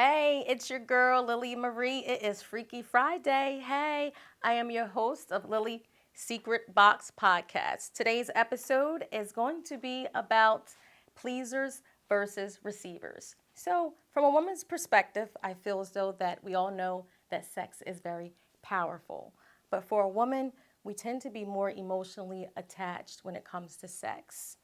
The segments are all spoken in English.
Hey, it's your girl, Lily Marie. It is Freaky Friday. Hey, I am your host of Lily Secret Box Podcast. Today's episode is going to be about pleasers versus receivers. So, from a woman's perspective, I feel as though that we all know that sex is very powerful. But for a woman, we tend to be more emotionally attached when it comes to sex.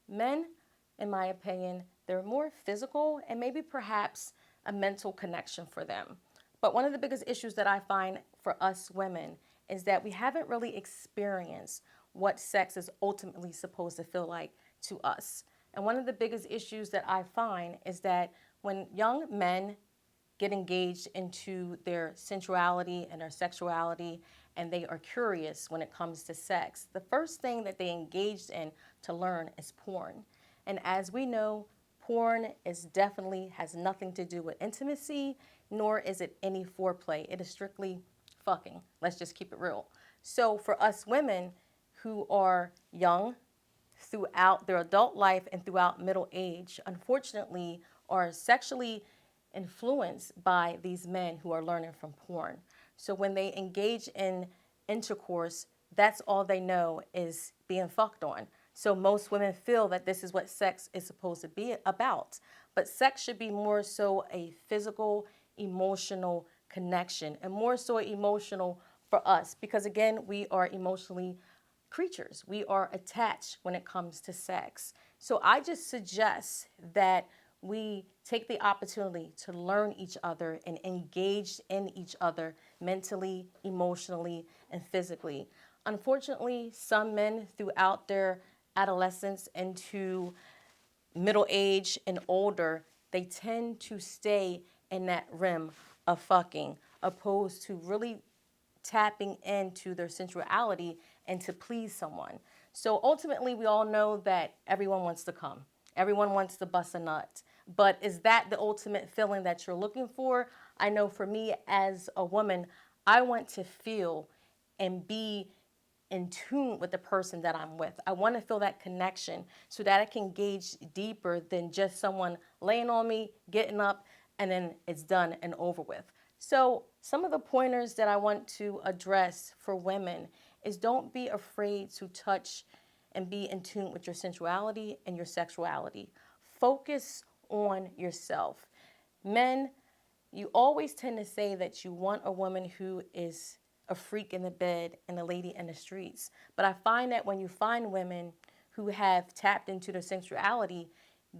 Men, in my opinion, they're more physical and maybe perhaps a mental connection for them. But one of the biggest issues that I find for us women is that we haven't really experienced what sex is ultimately supposed to feel like to us. And one of the biggest issues that I find is that when young men get engaged into their sensuality and their sexuality and they are curious when it comes to sex, the first thing that they engaged in to learn is porn. And as we know, porn is definitely has nothing to do with intimacy, nor is it any foreplay. It is strictly fucking. Let's just keep it real. So for us women who are young, throughout their adult life and throughout middle age, unfortunately, are sexually influenced by these men who are learning from porn. So when they engage in intercourse, that's all they know is being fucked on. So most women feel that this is what sex is supposed to be about. But sex should be more so a physical, emotional connection and more so emotional for us because again, we are emotionally creatures. We are attached when it comes to sex. So I just suggest that we take the opportunity to learn each other and engage in each other mentally, emotionally, and physically. Unfortunately, some men throughout their adolescence into middle age and older, they tend to stay in that rim of fucking, opposed to really tapping into their sensuality and to please someone. So ultimately, we all know that everyone wants to come. Everyone wants to bust a nut. But is that the ultimate feeling that you're looking for? I know for me as a woman, I want to feel and be in tune with the person that I'm with. I want to feel that connection so that I can gauge deeper than just someone laying on me, getting up, and then it's done and over with. So, some of the pointers that I want to address for women is don't be afraid to touch and be in tune with your sensuality and your sexuality. Focus on yourself. Men, you always tend to say that you want a woman who is a freak in the bed and a lady in the streets. But I find that when you find women who have tapped into their sensuality,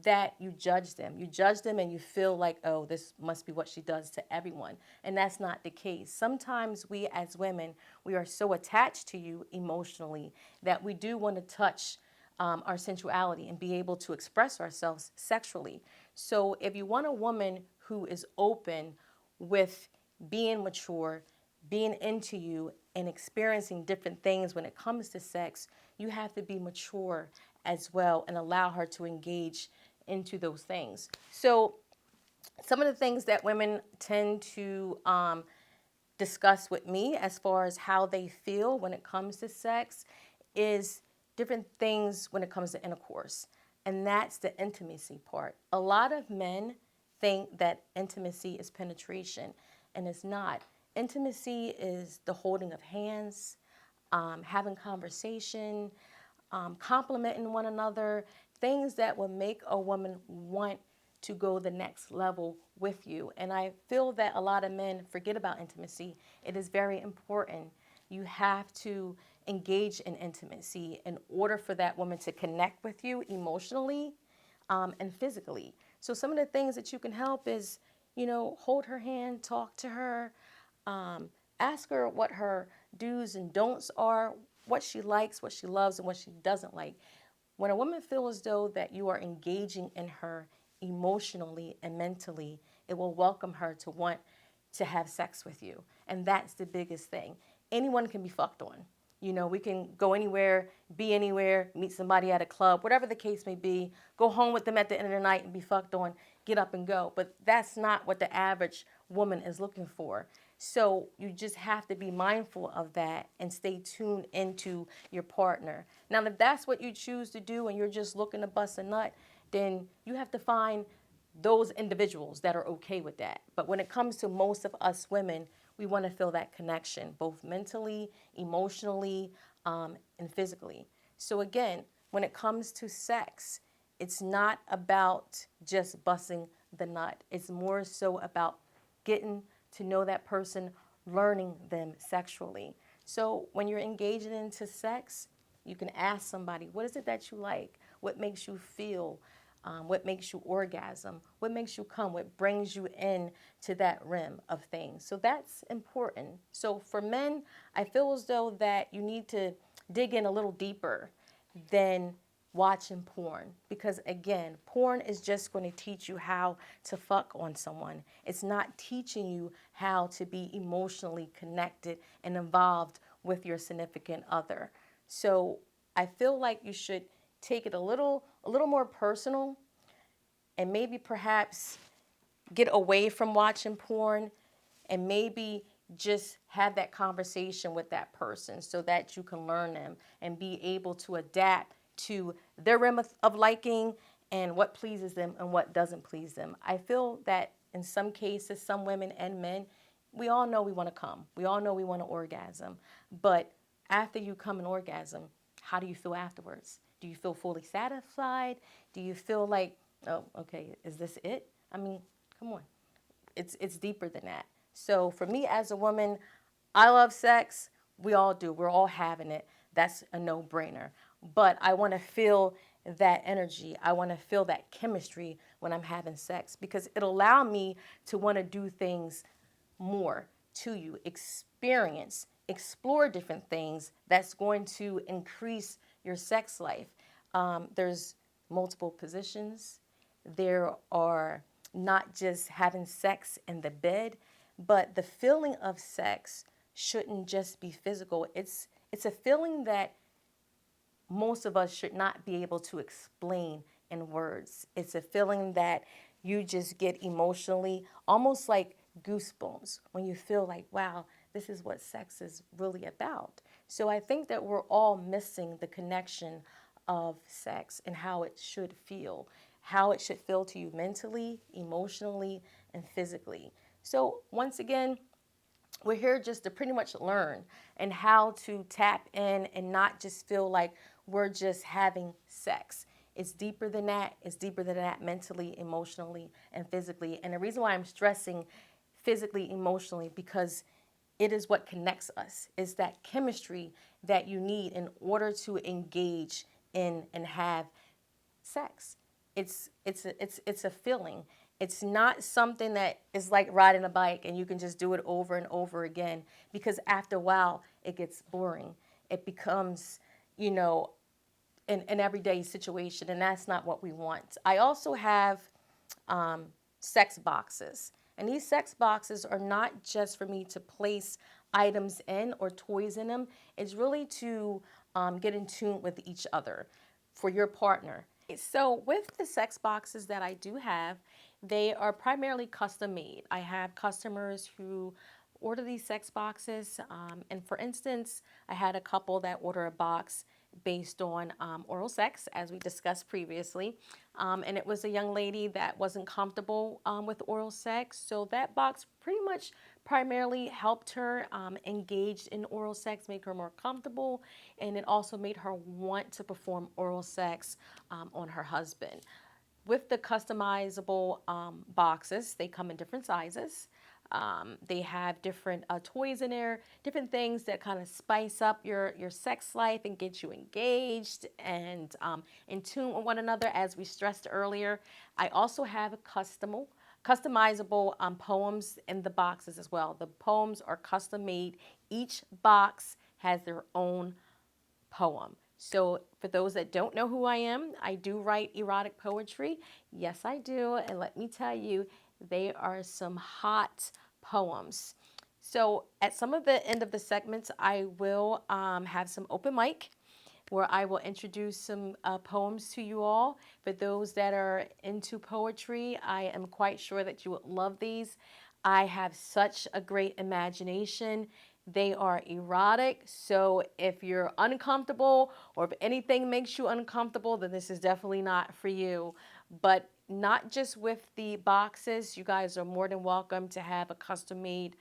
that you judge them. You judge them and you feel like, oh, this must be what she does to everyone. And that's not the case. Sometimes we as women, we are so attached to you emotionally that we do want to touch our sensuality and be able to express ourselves sexually. So if you want a woman who is open with being mature, being into you, and experiencing different things when it comes to sex, you have to be mature as well and allow her to engage into those things. So, some of the things that women tend to discuss with me as far as how they feel when it comes to sex is different things when it comes to intercourse. And that's the intimacy part. A lot of men think that intimacy is penetration, and it's not. Intimacy is the holding of hands, having conversation, complimenting one another, things that will make a woman want to go the next level with you. And I feel that a lot of men forget about intimacy. It is very important. You have to engage in intimacy in order for that woman to connect with you emotionally and physically. So some of the things that you can help is, hold her hand, talk to her, ask her what her do's and don'ts are, what she likes, what she loves, and what she doesn't like. When a woman feels as though that you are engaging in her emotionally and mentally, it will welcome her to want to have sex with you. And that's the biggest thing. Anyone can be fucked on. We can go anywhere, be anywhere, meet somebody at a club, whatever the case may be, go home with them at the end of the night and be fucked on, get up and go. But that's not what the average woman is looking for. So you just have to be mindful of that and stay tuned into your partner. Now, if that's what you choose to do and you're just looking to bust a nut, then you have to find those individuals that are okay with that. But when it comes to most of us women, we want to feel that connection, both mentally, emotionally, and physically. So again, when it comes to sex, it's not about just busting the nut. It's more so about getting to know that person, learning them sexually. So when you're engaging into sex, you can ask somebody, what is it that you like? What makes you feel? What makes you orgasm? What makes you come? What brings you in to that rim of things? So that's important. So for men, I feel as though that you need to dig in a little deeper than watching porn, because again, porn is just going to teach you how to fuck on someone. It's not teaching you how to be emotionally connected and involved with your significant other. So I feel like you should take it a little more personal, and maybe perhaps get away from watching porn, and maybe just have that conversation with that person so that you can learn them and be able to adapt to their rim of liking and what pleases them and what doesn't please them. I feel that in some cases, some women and men, we all know we want to come. We all know we want to orgasm. But after you come and orgasm, how do you feel afterwards? Do you feel fully satisfied? Do you feel like, oh, okay, is this it? I mean, come on. It's deeper than that. So for me as a woman, I love sex. We all do. We're all having it. That's a no-brainer. But I want to feel that energy. I want to feel that chemistry when I'm having sex, because it'll allow me to want to do things more to you, experience, explore different things that's going to increase your sex life. There's multiple positions. There are not just having sex in the bed, but the feeling of sex shouldn't just be physical. It's a feeling that most of us should not be able to explain in words. It's a feeling that you just get emotionally, almost like goosebumps when you feel like, wow, this is what sex is really about. So I think that we're all missing the connection of sex and how it should feel, how it should feel to you mentally, emotionally, and physically. So once again, we're here just to pretty much learn and how to tap in and not just feel like we're just having sex. It's deeper than that. It's deeper than that mentally, emotionally, and physically. And the reason why I'm stressing physically, emotionally, because it is what connects us. It's that chemistry that you need in order to engage in and have sex. It's a feeling. It's not something that is like riding a bike and you can just do it over and over again, because after a while it gets boring. It becomes, an everyday situation, and that's not what we want. I also have sex boxes. And these sex boxes are not just for me to place items in or toys in them. It's really to get in tune with each other for your partner. So with the sex boxes that I do have, they are primarily custom made. I have customers who order these sex boxes. And for instance, I had a couple that order a box based on oral sex, as we discussed previously. And it was a young lady that wasn't comfortable with oral sex. So that box pretty much primarily helped her engage in oral sex, make her more comfortable, and it also made her want to perform oral sex on her husband. With the customizable boxes, they come in different sizes. They have different toys in there, different things that kind of spice up your sex life and get you engaged and in tune with one another, as we stressed earlier. I also have customizable poems in the boxes as well. The poems are custom made. Each box has their own poem. So for those that don't know who I am, I do write erotic poetry. Yes, I do. And let me tell you, they are some hot poems. So at some of the end of the segments, I will have some open mic where I will introduce some poems to you all. For those that are into poetry, I am quite sure that you would love these. I have such a great imagination. They are erotic, so if you're uncomfortable or if anything makes you uncomfortable, then this is definitely not for you. But not just with the boxes. You guys are more than welcome to have a custom made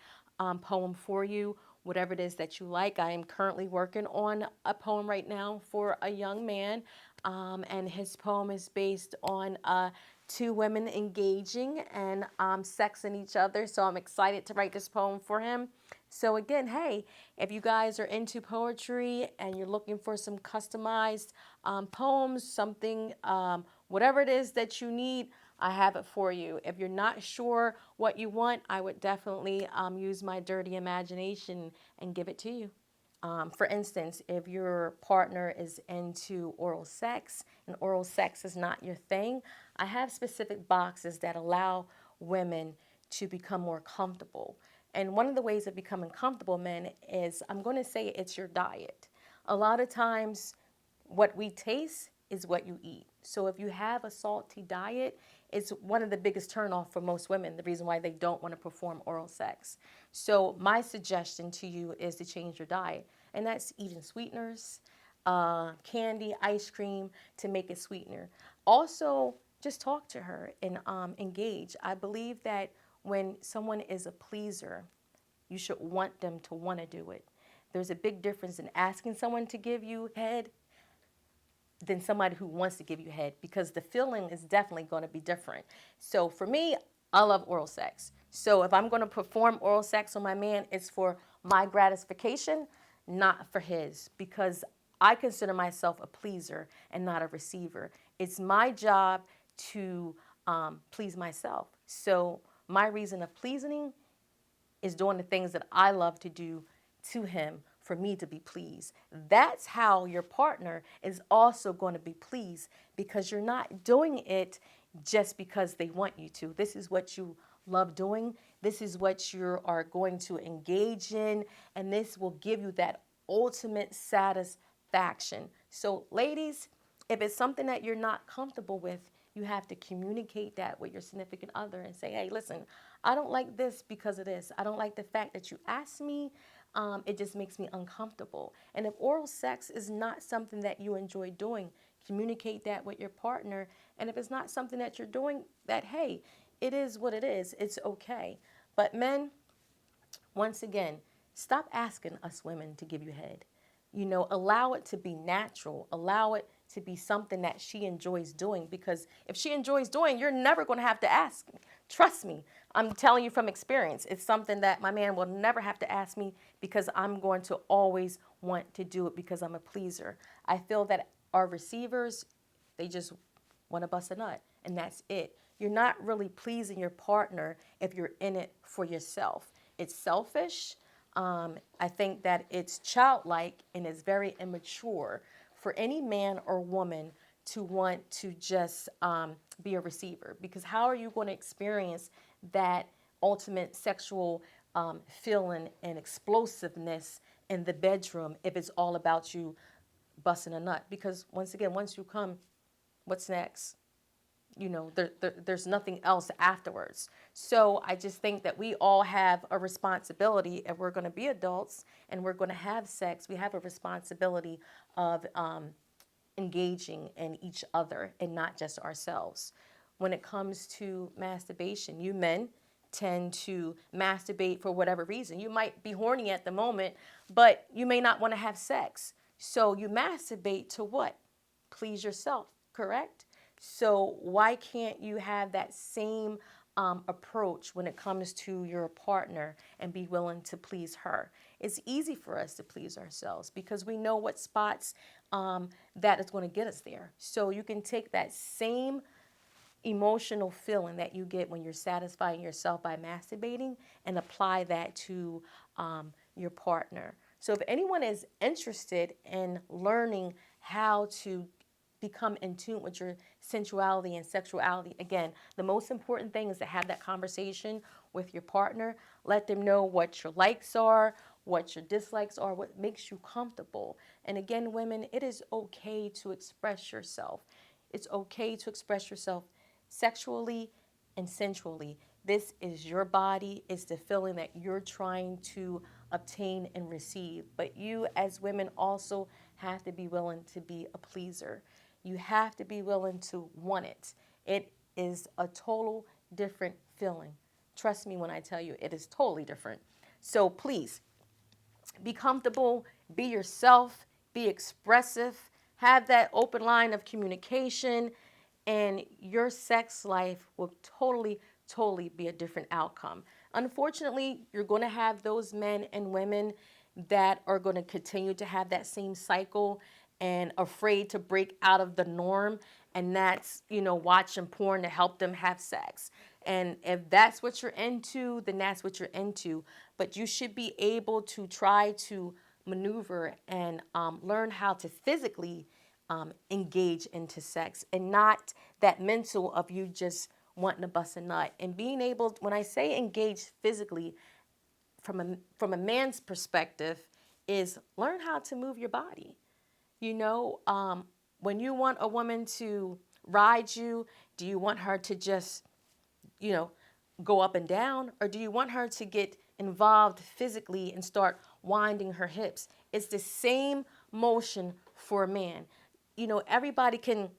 poem for you, whatever it is that you like. I am currently working on a poem right now for a young man, and his poem is based on two women engaging and sexing each other. So I'm excited to write this poem for him. So again, hey, if you guys are into poetry and you're looking for some customized poems, something, whatever it is that you need, I have it for you. If you're not sure what you want, I would definitely use my dirty imagination and give it to you. For instance, if your partner is into oral sex and oral sex is not your thing, I have specific boxes that allow women to become more comfortable. And one of the ways of becoming comfortable, men, is I'm going to say it's your diet. A lot of times, what we taste is what you eat. So if you have a salty diet, it's one of the biggest turnoff for most women, the reason why they don't want to perform oral sex. So my suggestion to you is to change your diet, and that's eating sweeteners, candy, ice cream to make it sweetener. Also, just talk to her and engage. I believe that when someone is a pleaser, you should want them to want to do it. There's a big difference in asking someone to give you head than somebody who wants to give you head, because the feeling is definitely going to be different. So for me, I love oral sex. So if I'm going to perform oral sex on my man, it's for my gratification, not for his, because I consider myself a pleaser and not a receiver. It's my job to please myself. So my reason of pleasing is doing the things that I love to do to him for me to be pleased. That's how your partner is also going to be pleased, because you're not doing it just because they want you to. This is what you love doing. This is what you are going to engage in, and this will give you that ultimate satisfaction. So ladies, if it's something that you're not comfortable with, you have to communicate that with your significant other and say, hey, listen, I don't like this because of this. I don't like the fact that you asked me. It just makes me uncomfortable. And if oral sex is not something that you enjoy doing, communicate that with your partner. And if it's not something that you're doing, that, hey, it is what it is. It's okay. But men, once again, stop asking us women to give you head. You know, allow it to be natural. Allow it to be something that she enjoys doing, because if she enjoys doing, you're never going to have to ask. Trust me. I'm telling you from experience. It's something that my man will never have to ask me, because I'm going to always want to do it because I'm a pleaser. I feel that our receivers, they just want to bust a nut, and that's it. You're not really pleasing your partner if you're in it for yourself. It's selfish. I think that it's childlike and it's very immature for any man or woman to want to just be a receiver, because how are you going to experience that ultimate sexual feeling and explosiveness in the bedroom if it's all about you busting a nut? Because once again, once you come, what's next? You know, there's nothing else afterwards. So I just think that we all have a responsibility. If we're going to be adults and we're going to have sex, we have a responsibility of engaging in each other and not just ourselves. When it comes to masturbation, you men tend to masturbate for whatever reason. You might be horny at the moment, but you may not want to have sex. So you masturbate to what? Please yourself, correct? So why can't you have that same approach when it comes to your partner and be willing to please her? It's easy for us to please ourselves because we know what spots that is going to get us there. So you can take that same emotional feeling that you get when you're satisfying yourself by masturbating and apply that to your partner. So if anyone is interested in learning how to become in tune with your sensuality and sexuality, again, the most important thing is to have that conversation with your partner. Let them know what your likes are, what your dislikes are, what makes you comfortable. And again, women, it is okay to express yourself. It's okay to express yourself sexually and sensually. This is your body. It's the feeling that you're trying to obtain and receive. But you as women also have to be willing to be a pleaser. You have to be willing to want it. is a total different feeling. Trust me when I tell you, it is totally different. So please be comfortable, be yourself, be expressive, have that open line of communication, and your sex life will totally be a different outcome. Unfortunately, you're going to have those men and women that are going to continue to have that same cycle and afraid to break out of the norm, and that's, watching porn to help them have sex. And if that's what you're into, then that's what you're into. But you should be able to try to maneuver and learn how to physically engage into sex, and not that mental of you just wanting to bust a nut. And being able, when I say engage physically, from a man's perspective, is learn how to move your body. You know, when you want a woman to ride you, do you want her to just, you know, go up and down, or do you want her to get involved physically and start winding her hips? It's the same motion for a man. Everybody can,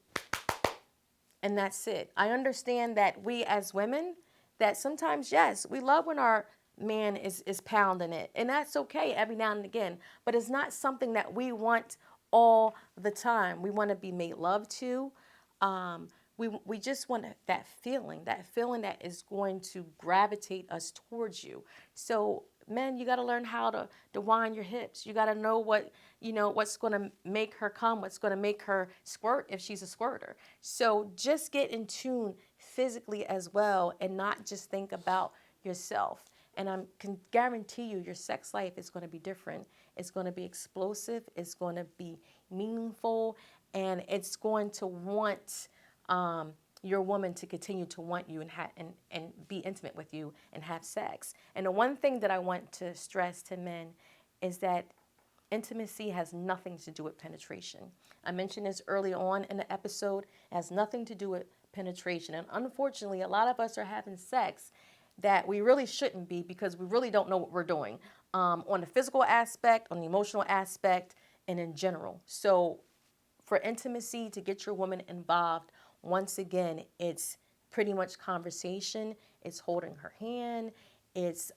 and that's it. I understand that we as women, that sometimes, yes, we love when our man is pounding it, and that's okay every now and again, but it's not something that we want all the time. We want to be made love to. We just want that feeling that is going to gravitate us towards you. So men, you got to learn how to wind your hips. You got to know what's going to make her come, what's going to make her squirt if she's a squirter. So just get in tune physically as well, and not just think about yourself. And I can guarantee you your sex life is going to be different. It's going to be explosive. It's going to be meaningful. And it's going to want your woman to continue to want you and be intimate with you and have sex. And the one thing that I want to stress to men is that intimacy has nothing to do with penetration. I mentioned this early on in the episode. It has nothing to do with penetration. And unfortunately, a lot of us are having sex that we really shouldn't be, because we really don't know what we're doing on the physical aspect, on the emotional aspect, and in general. So for intimacy, to get your woman involved, once again, it's pretty much conversation. It's holding her hand. It's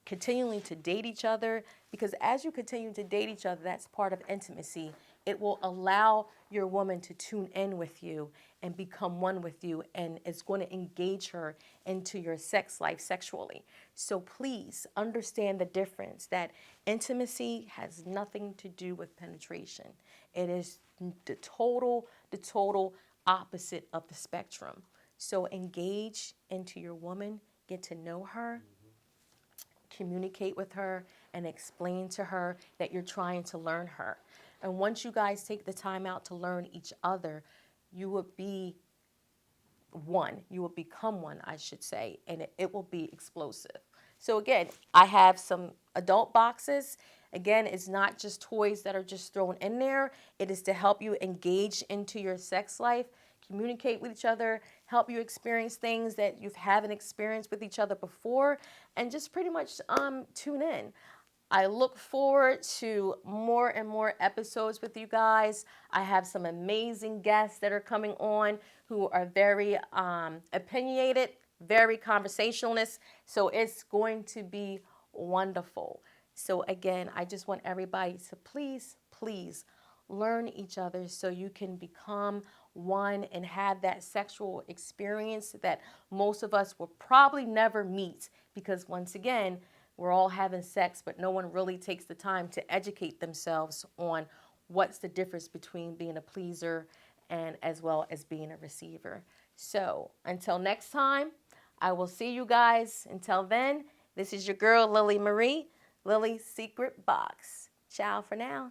continuing to date each other, because as you continue to date each other, that's part of intimacy. It will allow your woman to tune in with you and become one with you, and it's going to engage her into your sex life sexually. So please understand the difference, that intimacy has nothing to do with penetration. It is the total opposite of the spectrum. So engage into your woman, get to know her, communicate with her, and explain to her that you're trying to learn her. And once you guys take the time out to learn each other, you will be one. You will become one, I should say, and it will be explosive. So again, I have some adult boxes. Again, it's not just toys that are just thrown in there. It is to help you engage into your sex life, communicate with each other, help you experience things that you haven't experienced with each other before, and just pretty much tune in. I look forward to more and more episodes with you guys. I have some amazing guests that are coming on who are very opinionated, very conversationalist. So it's going to be wonderful. So again, I just want everybody to please learn each other, so you can become one and have that sexual experience that most of us will probably never meet, because once again, we're all having sex, but no one really takes the time to educate themselves on what's the difference between being a pleaser and as well as being a receiver. So until next time, I will see you guys. Until then, this is your girl, Lily Marie, Lily's Secret Box. Ciao for now.